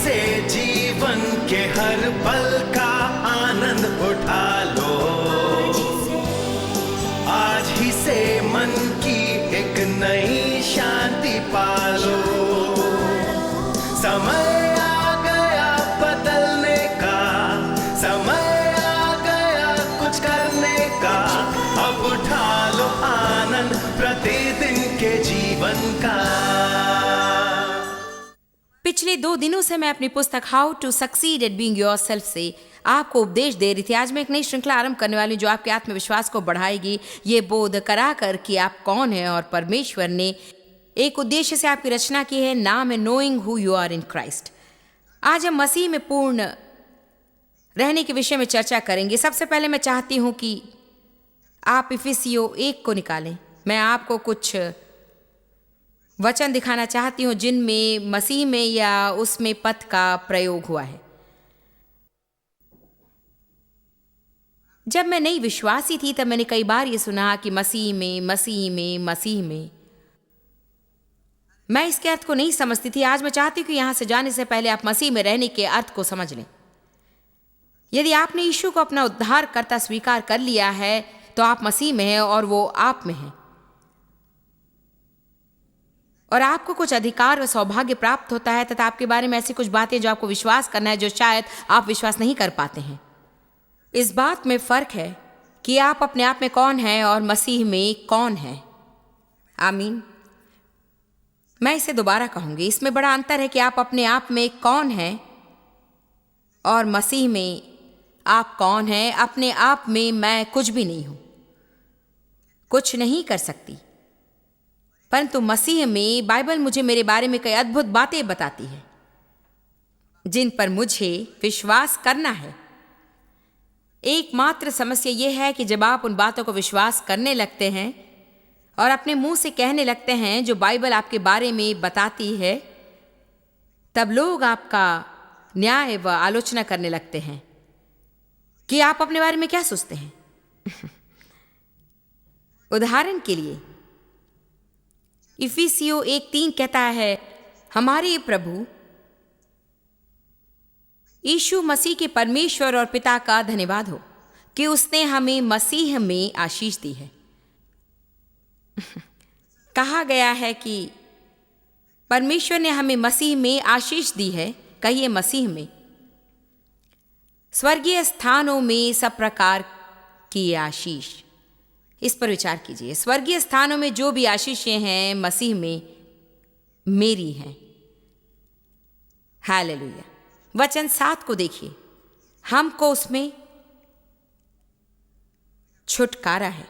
से जीवन के हर पल का आनंद उठा लो। आज ही से मन की एक नई शांति पालो। समय आ गया बदलने का, समय आ गया कुछ करने का। अब उठा लो आनंद प्रतिदिन के जीवन का। पिछले 2 दिनों से मैं अपनी पुस्तक how to succeed at being yourself से आपको उपदेश दे रही थी। आज मैं एक नई श्रृंखला आरंभ करने वाली हूँ जो आपके आत्मविश्वास को बढ़ाएगी, ये बोध करा कर कि आप कौन हैं और परमेश्वर ने एक उद्देश्य से आपकी रचना की है। नाम है knowing who you are in Christ. आज हम मसीह में पूर्ण रहने के विषय में चर्चा करेंगे। सबसे पहले मैं चाहती हूँ कि आप इफिसियों 1 को निकालें। मैं आपको कुछ वचन दिखाना चाहती हूँ जिनमें मसीह में या उसमें पद का प्रयोग हुआ है। जब मैं नई विश्वासी थी तब मैंने कई बार ये सुना कि मसीह में, मसीह में, मसीह में। मैं इसके अर्थ को नहीं समझती थी। आज मैं चाहती हूँ कि यहां से जाने से पहले आप मसीह में रहने के अर्थ को समझ लें। यदि आपने यीशु को अपना उद्धारकर्ता स्वीकार कर लिया है तो आप मसीह में हैं और वो आप में हैं, और आपको कुछ अधिकार व सौभाग्य प्राप्त होता है तथा आपके बारे में ऐसी कुछ बातें जो आपको विश्वास करना है जो शायद आप विश्वास नहीं कर पाते हैं। इस बात में फर्क है कि आप अपने आप में कौन हैं और मसीह में कौन हैं। आमीन। मैं इसे दोबारा कहूंगी। इसमें बड़ा अंतर है कि आप अपने आप में कौन हैं और मसीह में आप कौन हैं। अपने आप में मैं कुछ भी नहीं हूं, कुछ नहीं कर सकती, परंतु मसीह में बाइबल मुझे मेरे बारे में कई अद्भुत बातें बताती है जिन पर मुझे विश्वास करना है। एकमात्र समस्या यह है कि जब आप उन बातों को विश्वास करने लगते हैं और अपने मुंह से कहने लगते हैं जो बाइबल आपके बारे में बताती है, तब लोग आपका न्याय व आलोचना करने लगते हैं कि आप अपने बारे में क्या सोचते हैं। उदाहरण के लिए इफिसियों 1:3 कहता है, हमारे प्रभु यीशु मसीह के परमेश्वर और पिता का धन्यवाद हो कि उसने हमें मसीह में आशीष दी है। कहा गया है कि परमेश्वर ने हमें मसीह में आशीष दी है। कहिए मसीह में। स्वर्गीय स्थानों में सब प्रकार की आशीष। इस पर विचार कीजिए। स्वर्गीय स्थानों में जो भी आशीषें हैं मसीह में मेरी हैं। हालेलुया। वचन 7 को देखिए। हमको उसमें छुटकारा है।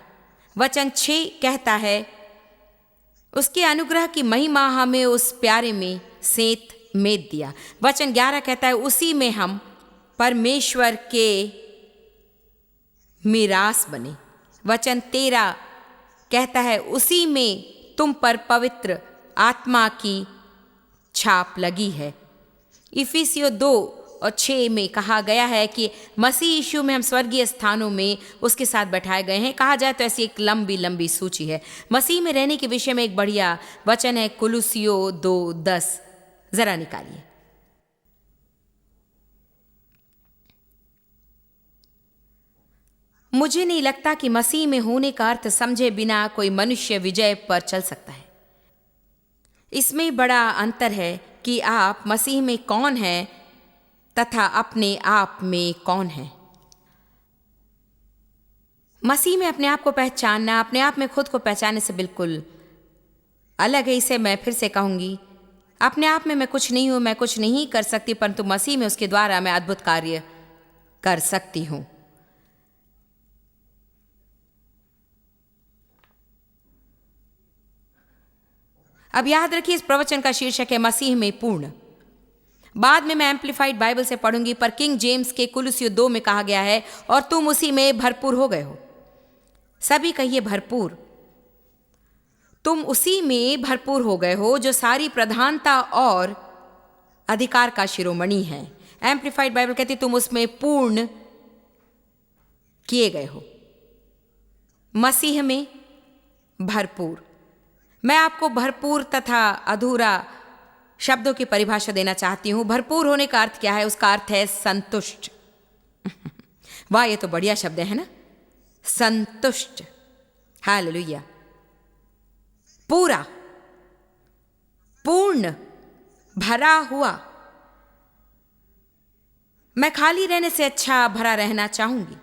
वचन 6 कहता है, उसके अनुग्रह की महिमा हमें उस प्यारे में सेंत मेद दिया। वचन 11 कहता है, उसी में हम परमेश्वर के मीरास बने। वचन 13 कहता है, उसी में तुम पर पवित्र आत्मा की छाप लगी है। इफिसियों 2 और 6 में कहा गया है कि मसीह यीशु में हम स्वर्गीय स्थानों में उसके साथ बैठाए गए हैं। कहा जाए तो ऐसी एक लंबी लंबी सूची है। मसीह में रहने के विषय में एक बढ़िया वचन है कुलुसियों 2:10। जरा निकालिए। मुझे नहीं लगता कि मसीह में होने का अर्थ समझे बिना कोई मनुष्य विजय पर चल सकता है। इसमें बड़ा अंतर है कि आप मसीह में कौन हैं तथा अपने आप में कौन हैं। मसीह में अपने आप को पहचानना अपने आप में खुद को पहचानने से बिल्कुल अलग है। इसे मैं फिर से कहूंगी, अपने आप में मैं कुछ नहीं हूं, मैं कुछ नहीं कर सकती, परंतु मसीह में उसके द्वारा मैं अद्भुत कार्य कर सकती हूं। अब याद रखिए, इस प्रवचन का शीर्षक है मसीह में पूर्ण। बाद में मैं एम्प्लीफाइड बाइबल से पढ़ूंगी, पर किंग जेम्स के कुलुसियों 2 में कहा गया है, और तुम उसी में भरपूर हो गए हो। सभी कहिए भरपूर। तुम उसी में भरपूर हो गए हो जो सारी प्रधानता और अधिकार का शिरोमणि है। एम्प्लीफाइड बाइबल कहती तुम उसमें पूर्ण किए गए हो। मसीह में भरपूर। मैं आपको भरपूर तथा अधूरा शब्दों की परिभाषा देना चाहती हूं। भरपूर होने का अर्थ क्या है? उसका अर्थ है संतुष्ट। वाह, ये तो बढ़िया शब्द है ना, संतुष्ट। हालेलुया। पूरा, पूर्ण, भरा हुआ। मैं खाली रहने से अच्छा भरा रहना चाहूंगी।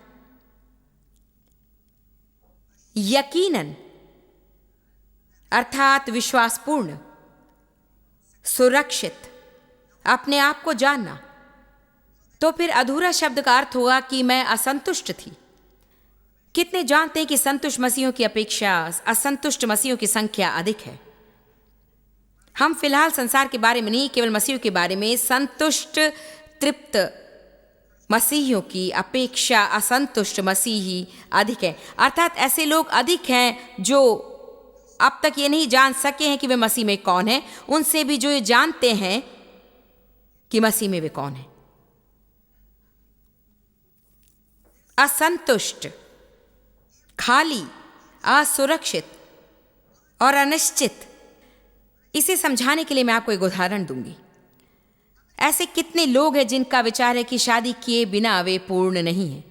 यकीनन अर्थात विश्वासपूर्ण, सुरक्षित, अपने आप को जानना। तो फिर अधूरा शब्द का अर्थ होगा कि मैं असंतुष्ट थी। कितने जानते हैं कि संतुष्ट मसीहों की अपेक्षा असंतुष्ट मसीहों की संख्या अधिक है। हम फिलहाल संसार के बारे में नहीं, केवल मसीहों के बारे में। संतुष्ट तृप्त मसीहियों की अपेक्षा असंतुष्ट मसीही अधिक है। अर्थात ऐसे लोग अधिक हैं जो अब तक ये नहीं जान सके हैं कि वे मसीह में कौन है, उनसे भी जो ये जानते हैं कि मसीह में वे कौन है। असंतुष्ट, खाली, असुरक्षित और अनिश्चित। इसे समझाने के लिए मैं आपको एक उदाहरण दूंगी। ऐसे कितने लोग हैं जिनका विचार है कि शादी किए बिना वे पूर्ण नहीं हैं।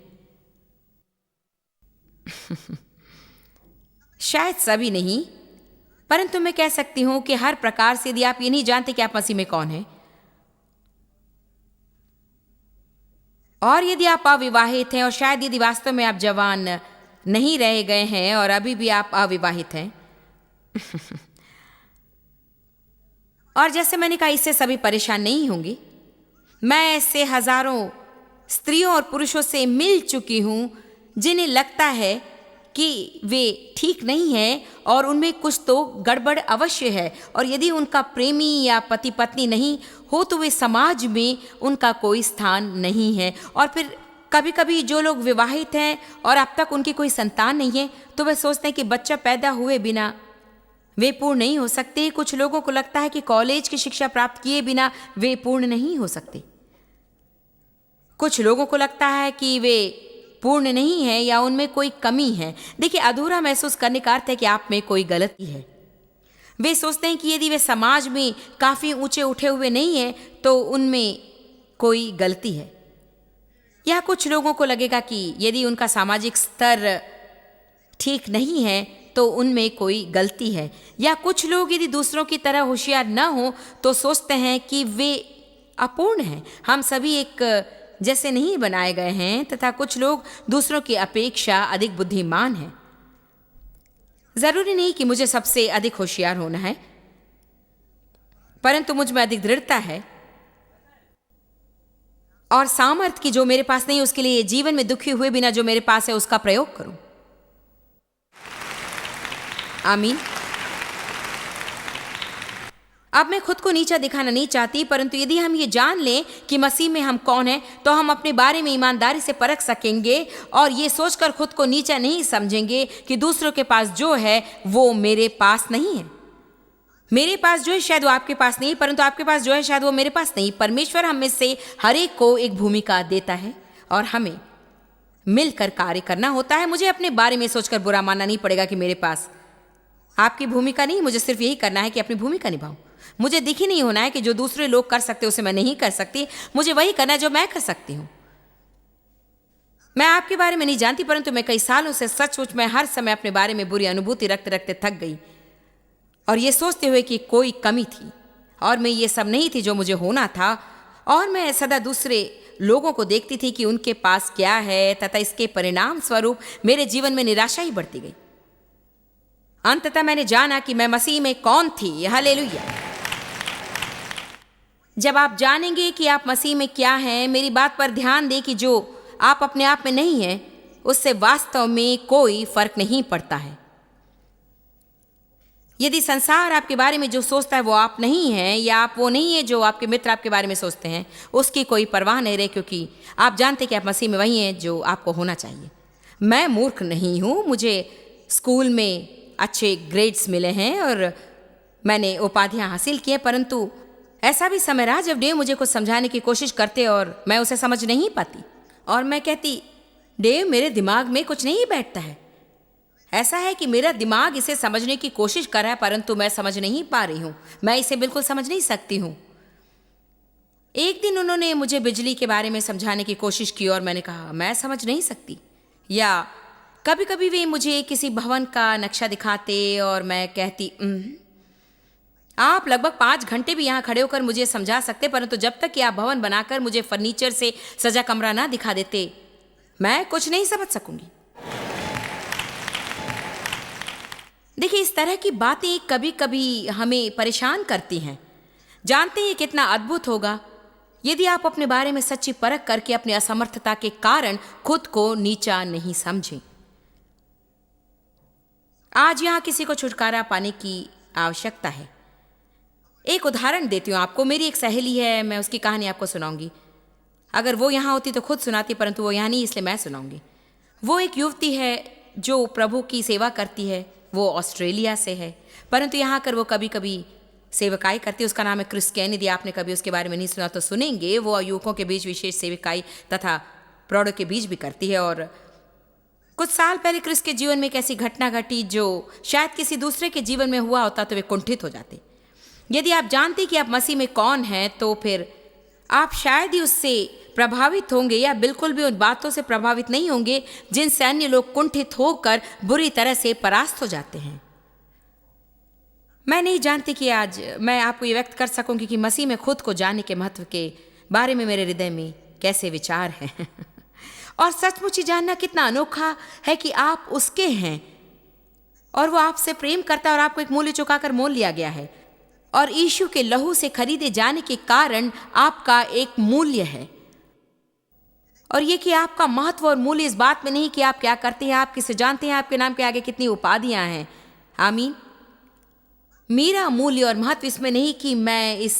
शायद सभी नहीं, परंतु मैं कह सकती हूं कि हर प्रकार से यदि आप ये नहीं जानते कि आप मसीह में कौन है, और यदि आप अविवाहित हैं, और शायद यदि वास्तव में आप जवान नहीं रह गए हैं और अभी भी आप अविवाहित हैं, और जैसे मैंने कहा, इससे सभी परेशान नहीं होंगे। मैं ऐसे हजारों स्त्रियों और पुरुषों से मिल चुकी हूं जिन्हें लगता है कि वे ठीक नहीं हैं और उनमें कुछ तो गड़बड़ अवश्य है, और यदि उनका प्रेमी या पति पत्नी नहीं हो तो वे समाज में उनका कोई स्थान नहीं है। और फिर कभी कभी जो लोग विवाहित हैं और अब तक उनकी कोई संतान नहीं है, तो वे सोचते हैं कि बच्चा पैदा हुए बिना वे पूर्ण नहीं हो सकते। कुछ लोगों को लगता है कि कॉलेज की शिक्षा प्राप्त किए बिना वे पूर्ण नहीं हो सकते। कुछ लोगों को लगता है कि वे पूर्ण नहीं है या उनमें कोई कमी है। देखिए, अधूरा महसूस करने का अर्थ है कि आप में कोई गलती है। वे सोचते हैं कि यदि वे समाज में काफी ऊंचे उठे हुए नहीं हैं तो उनमें कोई गलती है। या कुछ लोगों को लगेगा कि यदि उनका सामाजिक स्तर ठीक नहीं है तो उनमें कोई गलती है। या कुछ लोग यदि दूसरों की तरह होशियार न हो तो सोचते हैं कि वे अपूर्ण हैं। हम सभी एक जैसे नहीं बनाए गए हैं, तथा कुछ लोग दूसरों की अपेक्षा अधिक बुद्धिमान हैं। जरूरी नहीं कि मुझे सबसे अधिक होशियार होना है, परंतु मुझ में अधिक दृढ़ता है और सामर्थ्य की जो मेरे पास नहीं, उसके लिए जीवन में दुखी हुए बिना जो मेरे पास है उसका प्रयोग करूं। आमीन। अब मैं खुद को नीचा दिखाना नहीं चाहती, परंतु यदि हम ये जान लें कि मसीह में हम कौन हैं, तो हम अपने बारे में ईमानदारी से परख सकेंगे और ये सोचकर खुद को नीचा नहीं समझेंगे कि दूसरों के पास जो है वो मेरे पास नहीं है। मेरे पास जो है शायद वो आपके पास नहीं, परंतु आपके पास जो है शायद वो मेरे पास नहीं। परमेश्वर हम में से हर एक को एक भूमिका देता है और हमें मिलकर कार्य करना होता है। मुझे अपने बारे में सोचकर बुरा मानना नहीं पड़ेगा कि मेरे पास आपकी भूमिका नहीं। मुझे सिर्फ यही करना है कि अपनी भूमिका निभाऊं। मुझे दुखी नहीं होना है कि जो दूसरे लोग कर सकते उसे मैं नहीं कर सकती। मुझे वही करना है जो मैं कर सकती हूं। मैं आपके बारे में नहीं जानती, परंतु मैं कई सालों से सचमुच में हर समय अपने बारे में बुरी अनुभूति रखते रखते थक गई और ये सोचते हुए कि कोई कमी थी और मैं ये सब नहीं थी जो मुझे होना था। और मैं सदा दूसरे लोगों को देखती थी कि उनके पास क्या है, तथा इसके परिणाम स्वरूप मेरे जीवन में निराशा ही बढ़ती गई। अंततः मैंने जाना कि मैं मसीह में कौन थी। हालेलुया। जब आप जानेंगे कि आप मसीह में क्या हैं, मेरी बात पर ध्यान दें कि जो आप अपने आप में नहीं हैं उससे वास्तव में कोई फर्क नहीं पड़ता है। यदि संसार आपके बारे में जो सोचता है वो आप नहीं हैं, या आप वो नहीं है जो आपके मित्र आपके बारे में सोचते हैं, उसकी कोई परवाह नहीं रहे, क्योंकि आप जानते कि आप मसीह में वही हैं जो आपको होना चाहिए। मैं मूर्ख नहीं हूँ। मुझे स्कूल में अच्छे ग्रेड्स मिले हैं और मैंने उपाधियाँ हासिल की हैं, परंतु ऐसा भी समय रहा जब डेव मुझे कुछ समझाने की कोशिश करते और मैं उसे समझ नहीं पाती और मैं कहती, डेव मेरे दिमाग में कुछ नहीं बैठता है। ऐसा है कि मेरा दिमाग इसे समझने की कोशिश कर रहा है, परंतु मैं समझ नहीं पा रही हूं। मैं इसे बिल्कुल समझ नहीं सकती हूं। एक दिन उन्होंने मुझे बिजली के बारे में समझाने की कोशिश की और मैंने कहा मैं समझ नहीं सकती। या कभी कभी वे मुझे किसी भवन का नक्शा दिखाते और मैं कहती आप लगभग 5 घंटे भी यहाँ खड़े होकर मुझे समझा सकते, परंतु जब तक कि आप भवन बनाकर मुझे फर्नीचर से सजा कमरा ना दिखा देते मैं कुछ नहीं समझ सकूंगी। देखिए, इस तरह की बातें कभी कभी हमें परेशान करती हैं। जानते हैं कितना अद्भुत होगा यदि आप अपने बारे में सच्ची परख करके अपनी असमर्थता के कारण खुद को नीचा नहीं समझें। आज यहां किसी को छुटकारा पाने की आवश्यकता है। एक उदाहरण देती हूं आपको। मेरी एक सहेली है, मैं उसकी कहानी आपको सुनाऊंगी। अगर वो यहां होती तो खुद सुनाती, परंतु वो यहां नहीं, इसलिए मैं सुनाऊंगी। वो एक युवती है जो प्रभु की सेवा करती है। वो ऑस्ट्रेलिया से है, परंतु यहाँ आकर वो कभी कभी सेवकाई करती है। उसका नाम है क्रिस कैन। यदि आपने कभी उसके बारे में नहीं सुना तो सुनेंगे। वो युवकों के बीच विशेष सेवकाई तथा प्रौढ़ों के बीच भी करती है। और कुछ साल पहले क्रिस के जीवन में एक ऐसी घटना घटी जो शायद किसी दूसरे के जीवन में हुआ होता तो वे कुंठित हो जाते। यदि आप जानते कि आप मसीह में कौन हैं तो फिर आप शायद ही उससे प्रभावित होंगे या बिल्कुल भी उन बातों से प्रभावित नहीं होंगे जिनसे अन्य लोग कुंठित होकर बुरी तरह से परास्त हो जाते हैं। मैं नहीं जानती कि आज मैं आपको ये व्यक्त कर सकूंगी कि मसीह में खुद को जानने के महत्व के बारे में मेरे हृदय में कैसे विचार हैं। और सचमुच ही जानना कितना अनोखा है कि आप उसके हैं और वो आपसे प्रेम करता है और आपको एक मूल्य चुकाकर मोल लिया गया है और यीशु के लहू से खरीदे जाने के कारण आपका एक मूल्य है। और ये कि आपका महत्व और मूल्य इस बात में नहीं कि आप क्या करते हैं, आप किसे जानते हैं, आपके नाम के आगे कितनी उपाधियां हैं। आमीन। मेरा मूल्य और महत्व इसमें नहीं कि मैं इस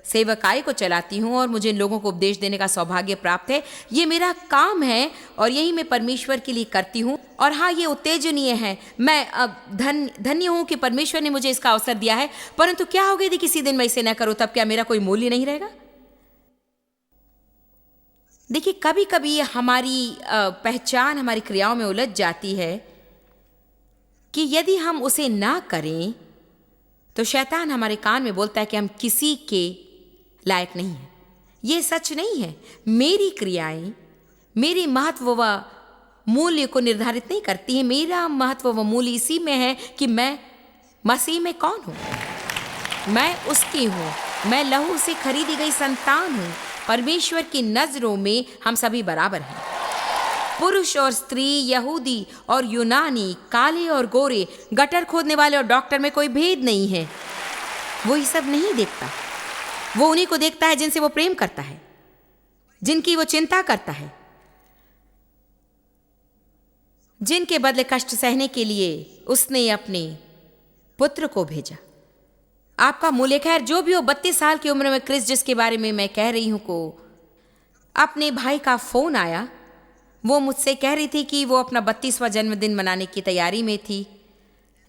सेवकाई को चलाती हूँ और मुझे लोगों को उपदेश देने का सौभाग्य प्राप्त है। ये मेरा काम है और यही मैं परमेश्वर के लिए करती हूँ। और हाँ, ये उत्तेजनीय है। मैं धन्य हूँ कि परमेश्वर ने मुझे इसका अवसर दिया है। परंतु क्या होगा यदि किसी दिन मैं इसे न करूँ, तब क्या मेरा कोई मूल्य नहीं रहेगा? देखिए, कभी कभी हमारी पहचान हमारी क्रियाओं में उलझ जाती है कि यदि हम उसे ना करें तो शैतान हमारे कान में बोलता है कि हम किसी के लायक नहीं हैं। ये सच नहीं है। मेरी क्रियाएं मेरी महत्व व मूल्य को निर्धारित नहीं करती हैं। मेरा महत्व व मूल्य इसी में है कि मैं मसीह में कौन हूँ। मैं उसकी हूँ। मैं लहू से खरीदी गई संतान हूँ। परमेश्वर की नजरों में हम सभी बराबर हैं। पुरुष और स्त्री, यहूदी और यूनानी, काले और गोरे, गटर खोदने वाले और डॉक्टर में कोई भेद नहीं है। वो ये सब नहीं देखता। वो उन्हीं को देखता है जिनसे वो प्रेम करता है, जिनकी वो चिंता करता है, जिनके बदले कष्ट सहने के लिए उसने अपने पुत्र को भेजा। आपका मूल्य, खैर जो भी हो, 32 साल की उम्र में क्रिस, जिसके बारे में मैं कह रही हूं, को अपने भाई का फोन आया। वो मुझसे कह रही थी कि वो अपना 32वां जन्मदिन मनाने की तैयारी में थी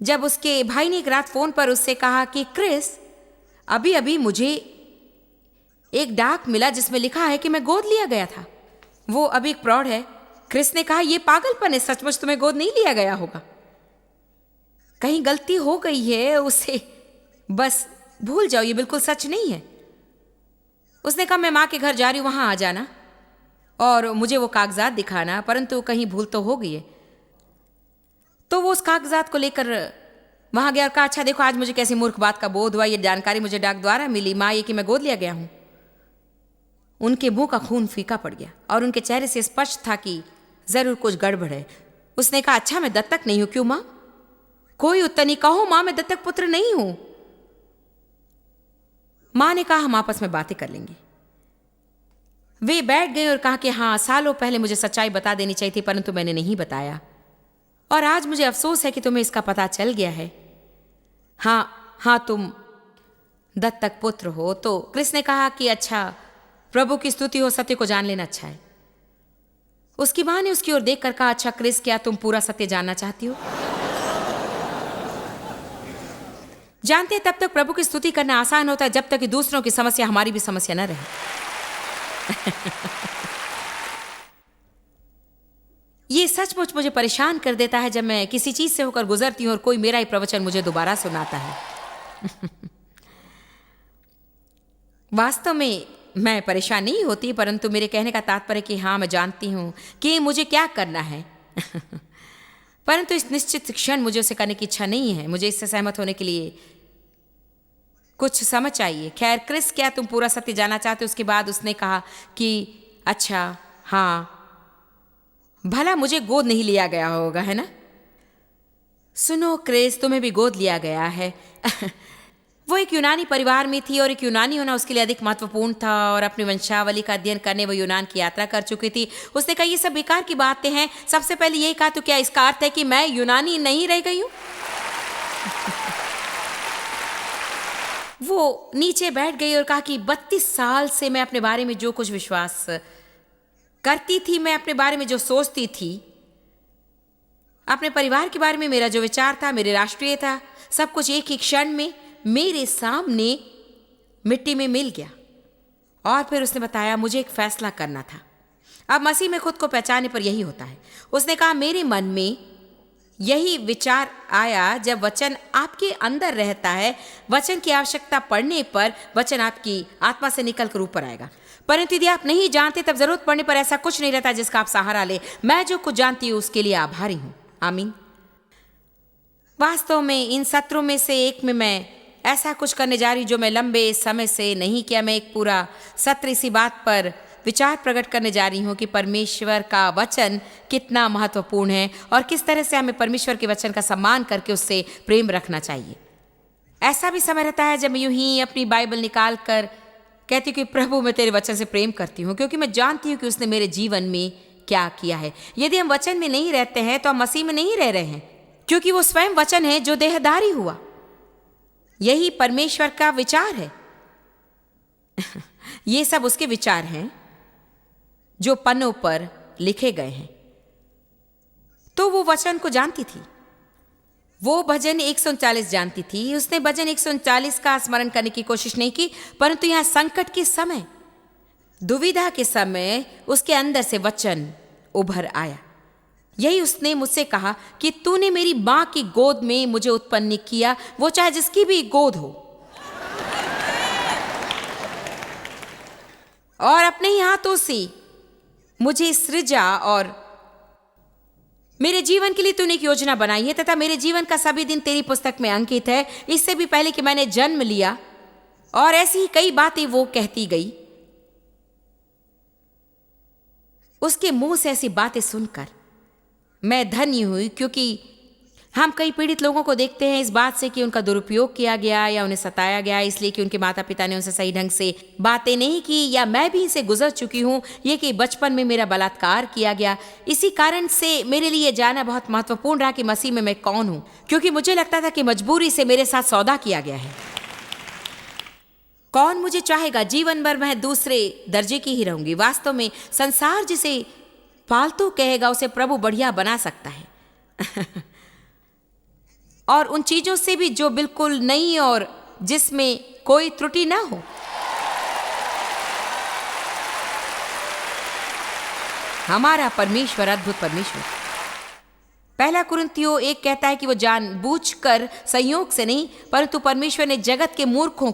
जब उसके भाई ने एक रात फोन पर उससे कहा कि क्रिस, अभी अभी मुझे एक डाक मिला जिसमें लिखा है कि मैं गोद लिया गया था। वो अभी एक प्रौढ़ है। क्रिस ने कहा, यह पागलपन है, सचमुच तुम्हें गोद नहीं लिया गया होगा, कहीं गलती हो गई है, उसे बस भूल जाओ, ये बिल्कुल सच नहीं है। उसने कहा, मैं माँ के घर जा रही हूँ, वहां आ जाना और मुझे वो कागजात दिखाना, परंतु कहीं भूल तो हो गई है। तो वो उस कागजात को लेकर वहां गया और कहा, अच्छा देखो, आज मुझे कैसी मूर्ख बात का बोध हुआ। ये जानकारी मुझे डाक द्वारा मिली, माँ, ये कि मैं गोद लिया गया हूं। उनके मुंह का खून फीका पड़ गया और उनके चेहरे से स्पष्ट था कि जरूर कुछ गड़बड़ है। उसने कहा, अच्छा मैं दत्तक नहीं हूं। क्यों माँ? कोई उत्तर नहीं। कहो माँ, मैं दत्तक पुत्र नहीं हूं। माँ ने कहा, हम आपस में बातें कर लेंगे। वे बैठ गए और कहा कि हाँ, सालों पहले मुझे सच्चाई बता देनी चाहिए थी, परंतु मैंने नहीं बताया और आज मुझे अफसोस है कि तुम्हें इसका पता चल गया है। हाँ, तुम दत्तक पुत्र हो। तो क्रिस ने कहा कि अच्छा, प्रभु की स्तुति हो, सत्य को जान लेना अच्छा है। उसकी मां ने उसकी ओर देखकर कहा, अच्छा क्रिस, क्या तुम पूरा सत्य जानना चाहती हो? जानते हैं, तब तक प्रभु की स्तुति करना आसान होता है जब तक कि दूसरों की समस्या हमारी भी समस्या न रहे। ये सचमुच मुझे परेशान कर देता है जब मैं किसी चीज से होकर गुजरती हूँ और कोई मेरा ही प्रवचन मुझे दोबारा सुनाता है। वास्तव में मैं परेशान नहीं होती, परंतु मेरे कहने का तात्पर्य कि हाँ, मैं जानती हूँ कि मुझे क्या करना है। परंतु इस निश्चित क्षण मुझे उसे करने की इच्छा नहीं है। मुझे इससे सहमत होने के लिए कुछ समझ चाहिए। खैर, क्रिस, क्या तुम पूरा सत्य जानना चाहते हो? उसके बाद उसने कहा कि अच्छा हाँ, भला मुझे गोद नहीं लिया गया होगा, है ना? सुनो क्रिस, तुम्हें भी गोद लिया गया है। वो एक यूनानी परिवार में थी और एक यूनानी होना उसके लिए अधिक महत्वपूर्ण था, और अपनी वंशावली का अध्ययन करने वो यूनान की यात्रा कर चुकी थी। उसने कहा ये सब बेकार की बातें हैं। सबसे पहले यही कहा, तो क्या इसका अर्थ है कि मैं यूनानी नहीं रह गई हूं? वो नीचे बैठ गई और कहा कि 32 साल से मैं अपने बारे में जो कुछ विश्वास करती थी, मैं अपने बारे में जो सोचती थी, अपने परिवार के बारे में मेरा जो विचार था, मेरे राष्ट्रीय था, सब कुछ एक ही क्षण में मेरे सामने मिट्टी में मिल गया। और फिर उसने बताया मुझे एक फैसला करना था। अब मसीह में खुद को पहचानने पर यही होता है। उसने कहा मेरे मन में यही विचार आया, जब वचन आपके अंदर रहता है, वचन की आवश्यकता पड़ने पर वचन आपकी आत्मा से निकलकर ऊपर आएगा। परंतु यदि आप नहीं जानते, तब जरूरत पड़ने पर ऐसा कुछ नहीं रहता जिसका आप सहारा ले। मैं जो कुछ जानती हूँ उसके लिए आभारी हूँ। आमीन। वास्तव में इन सत्रों में से एक में मैं ऐसा कुछ करने जा रही जो मैं लंबे समय से नहीं किया। मैं एक पूरा सत्र इसी बात पर विचार प्रकट करने जा रही हूँ कि परमेश्वर का वचन कितना महत्वपूर्ण है और किस तरह से हमें परमेश्वर के वचन का सम्मान करके उससे प्रेम रखना चाहिए। ऐसा भी समय रहता है जब मैं यूं ही अपनी बाइबल निकाल कर कहती हूँ कि प्रभु, मैं तेरे वचन से प्रेम करती हूँ, क्योंकि मैं जानती हूँ कि उसने मेरे जीवन में क्या किया है। यदि हम वचन में नहीं रहते हैं तो हम मसीह में नहीं रह रहे हैं, क्योंकि वो स्वयं वचन है जो देहधारी हुआ। यही परमेश्वर का विचार है। ये सब उसके विचार हैं जो पन्नों पर लिखे गए हैं। तो वो वचन को जानती थी। वो भजन 139 जानती थी। उसने भजन 139 का स्मरण करने की कोशिश नहीं की, परंतु यहां संकट के समय, दुविधा के समय उसके अंदर से वचन उभर आया। यही उसने मुझसे कहा कि तूने मेरी मां की गोद में मुझे उत्पन्न किया, वो चाहे जिसकी भी गोद हो, और अपने ही हाथों से मुझे सृजा, और मेरे जीवन के लिए तूने एक योजना बनाई है तथा मेरे जीवन का सभी दिन तेरी पुस्तक में अंकित है, इससे भी पहले कि मैंने जन्म लिया। और ऐसी ही कई बातें वो कहती गई। उसके मुंह से ऐसी बातें सुनकर मैं धन्य हुई, क्योंकि हम कई पीड़ित लोगों को देखते हैं इस बात से कि उनका दुरुपयोग किया गया या उन्हें सताया गया इसलिए कि उनके माता पिता ने उनसे सही ढंग से बातें नहीं की, या मैं भी इसे गुजर चुकी हूँ, ये कि बचपन में मेरा बलात्कार किया गया। इसी कारण से मेरे लिए जानना बहुत महत्वपूर्ण रहा कि मसीह में मैं कौन हूँ, क्योंकि मुझे लगता था कि मजबूरी से मेरे साथ सौदा किया गया है। कौन मुझे चाहेगा? जीवन भर मैं दूसरे दर्जे की ही रहूंगी। वास्तव में संसार जिसे फालतू कहेगा उसे प्रभु बढ़िया बना सकता है। और उन चीजों से भी जो बिल्कुल नई और जिसमें कोई त्रुटि ना हो। हमारा परमेश्वर अद्भुत परमेश्वर। पहला कुरिन्थियों 1 कहता है कि वो जानबूझकर संयोग से नहीं, परंतु परमेश्वर ने जगत के मूर्खों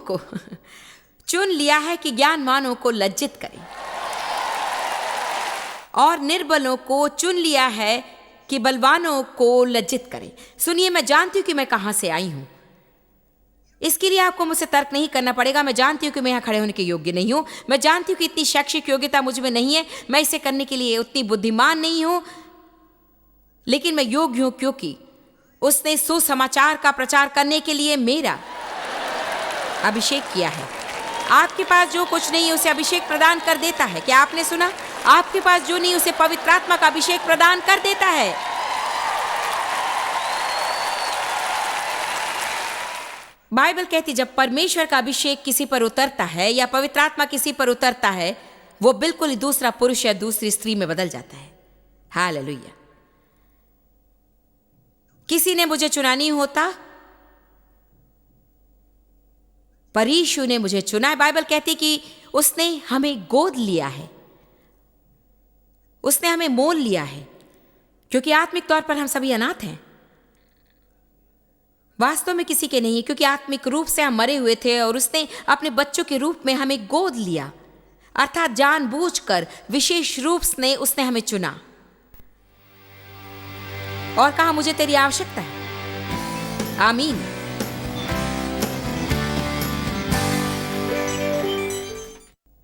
को चुन लिया है कि ज्ञानवानों को लज्जित करे, और निर्बलों को चुन लिया है कि बलवानों को लज्जित करे। सुनिए, मैं जानती हूं कि मैं कहां से आई हूं। इसके लिए आपको मुझसे तर्क नहीं करना पड़ेगा। मैं जानती हूं कि मैं यहां खड़े होने के योग्य नहीं हूं। मैं जानती हूं कि इतनी शैक्षिक योग्यता मुझ में नहीं है, मैं इसे करने के लिए उतनी बुद्धिमान नहीं हूं, लेकिन मैं योग्य हूं क्योंकि उसने सुसमाचार का प्रचार करने के लिए मेरा अभिषेक किया है। आपके पास जो कुछ नहीं है उसे अभिषेक प्रदान कर देता है। क्या आपने सुना? आपके पास जो नहीं उसे पवित्र आत्मा का अभिषेक प्रदान कर देता है। बाइबल कहती जब परमेश्वर का अभिषेक किसी पर उतरता है या पवित्र आत्मा किसी पर उतरता है, वो बिल्कुल ही दूसरा पुरुष या दूसरी स्त्री में बदल जाता है। हालेलुया। किसी ने मुझे चुना नहीं होता, पर यीशु ने मुझे चुना है। बाइबल कहती कि उसने हमें गोद लिया है। उसने हमें मोल लिया है, क्योंकि आत्मिक तौर पर हम सभी अनाथ हैं। वास्तव में किसी के नहीं, क्योंकि आत्मिक रूप से हम मरे हुए थे और उसने अपने बच्चों के रूप में हमें गोद लिया, अर्थात जानबूझकर विशेष रूप से उसने हमें चुना और कहा मुझे तेरी आवश्यकता है। आमीन।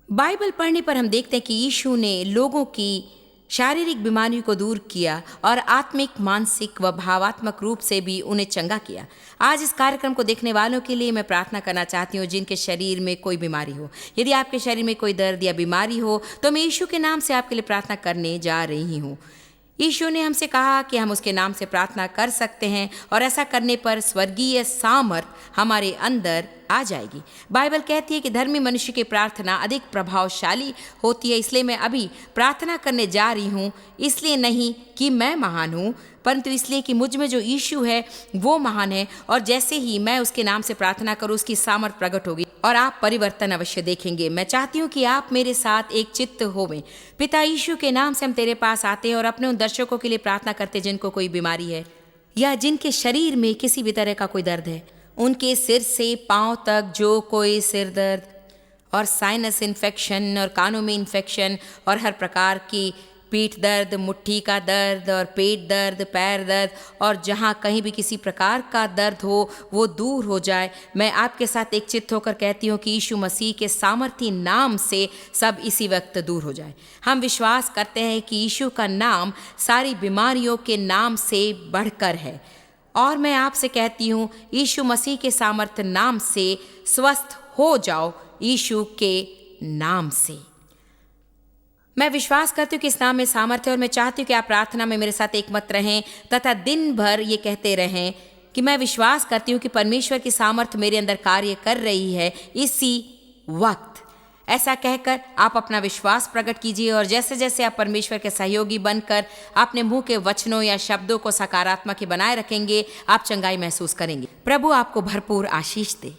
बाइबल पढ़ने पर हम देखते हैं कि यीशु ने लोगों की शारीरिक बीमारियों को दूर किया और आत्मिक, मानसिक व भावात्मक रूप से भी उन्हें चंगा किया। आज इस कार्यक्रम को देखने वालों के लिए मैं प्रार्थना करना चाहती हूँ जिनके शरीर में कोई बीमारी हो। यदि आपके शरीर में कोई दर्द या बीमारी हो तो मैं यीशु के नाम से आपके लिए प्रार्थना करने जा रही हूँ। यीशु ने हमसे कहा कि हम उसके नाम से प्रार्थना कर सकते हैं और ऐसा करने पर स्वर्गीय सामर्थ हमारे अंदर आ जाएगी। बाइबल कहती है कि धर्मी मनुष्य की प्रार्थना अधिक प्रभावशाली होती है। इसलिए मैं अभी प्रार्थना करने जा रही हूँ, इसलिए नहीं कि मैं महान हूँ, परंतु इसलिए कि मुझ में जो यीशु है वो महान है। और जैसे ही मैं उसके नाम से प्रार्थना करूँ उसकी सामर्थ प्रकट होगी और आप परिवर्तन अवश्य देखेंगे। मैं चाहती हूँ कि आप मेरे साथ एक चित्त होवें। पिता यीशु के नाम से हम तेरे पास आते हैं और अपने उन दर्शकों के लिए प्रार्थना करते हैं जिनको कोई बीमारी है या जिनके शरीर में किसी भी तरह का कोई दर्द है। उनके सिर से पांव तक जो कोई सिर दर्द और साइनस इन्फेक्शन और कानों में इन्फेक्शन और हर प्रकार की पीठ दर्द, मुट्ठी का दर्द और पेट दर्द, पैर दर्द और जहाँ कहीं भी किसी प्रकार का दर्द हो वो दूर हो जाए। मैं आपके साथ एक चित्त होकर कहती हूँ कि यीशु मसीह के सामर्थी नाम से सब इसी वक्त दूर हो जाए। हम विश्वास करते हैं कि यीशु का नाम सारी बीमारियों के नाम से बढ़कर है और मैं आपसे कहती हूँ यीशु मसीह के सामर्थ नाम से स्वस्थ हो जाओ, यीशु के नाम से। मैं विश्वास करती हूँ कि इस नाम में सामर्थ्य है और मैं चाहती हूँ कि आप प्रार्थना में मेरे साथ एकमत रहें तथा दिन भर ये कहते रहें कि मैं विश्वास करती हूँ कि परमेश्वर की सामर्थ्य मेरे अंदर कार्य कर रही है इसी वक्त। ऐसा कहकर आप अपना विश्वास प्रकट कीजिए और जैसे जैसे आप परमेश्वर के सहयोगी बनकर अपने मुंह के वचनों या शब्दों को सकारात्मक ही बनाए रखेंगे, आप चंगाई महसूस करेंगे। प्रभु आपको भरपूर आशीष दे।